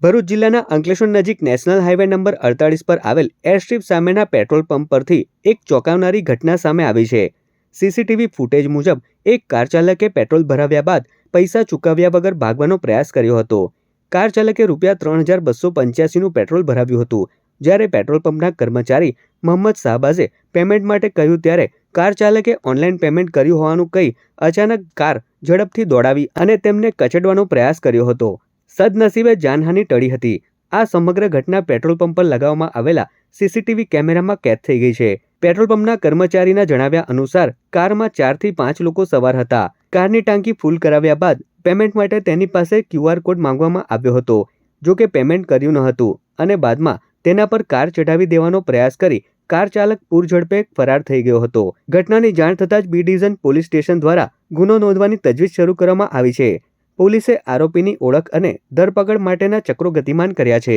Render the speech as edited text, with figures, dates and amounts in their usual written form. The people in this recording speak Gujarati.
ભરૂચ જિલ્લાના અંકલેશ્વર નજીક નેશનલ હાઈવે નંબર 48 પર આવેલ એરસ્ટ્રીપ સામેના પેટ્રોલ પંપ પરથી એક ચોંકાવનારી ઘટના સામે આવી છે। સીસીટીવી ફૂટેજ મુજબ એક કાર ચાલકે પેટ્રોલ ભરાવ્યા બાદ પૈસા ચૂકવ્યા વગર ભાગવાનો પ્રયાસ કર્યો હતો। કાર ચાલકે ₹3285નું પેટ્રોલ ભરાવ્યું હતું। જ્યારે પેટ્રોલ પંપના કર્મચારી મોહમ્મદ શાહબાઝે પેમેન્ટ માટે કહ્યું ત્યારે કાર ચાલકે ઓનલાઈન પેમેન્ટ કર્યું હોવાનું કહી અચાનક કાર ઝડપથી દોડાવી અને તેમને કચડવાનો પ્રયાસ કર્યો હતો। સદનસીબે જાનહાનિ ટળી હતી। આ સમગ્ર ઘટના પેટ્રોલ પંપ પર લગાવવામાં આવેલા સીસીટીવી કેમેરામાં કેદ થઈ ગઈ છે। પેટ્રોલ પંપના કર્મચારીના જણાવ્યા અનુસાર કારમાં 4 થી 5 લોકો સવાર હતા। કારની ટાંકી ફૂલ કરાવ્યા બાદ પેમેન્ટ માટે તેની પાસે QR કોડ માંગવામાં આવ્યો હતો। જો કે પેમેન્ટ કર્યું ન હતું અને બાદમાં તેના પર કાર ચઢાવી દેવાનો પ્રયાસ કરી કાર ચાલક પૂરઝડપે ફરાર થઈ ગયો હતો। ઘટનાની જાણ થતાં જ બી ડિવિઝન પોલીસ સ્ટેશન દ્વારા ગુનો નોંધવાની તજવીજ શરૂ કરવામાં આવી છે। પોલીસે આરોપીની ઓળખ અને ધરપકડ માટેના ચક્રો ગતિમાન કર્યા છે।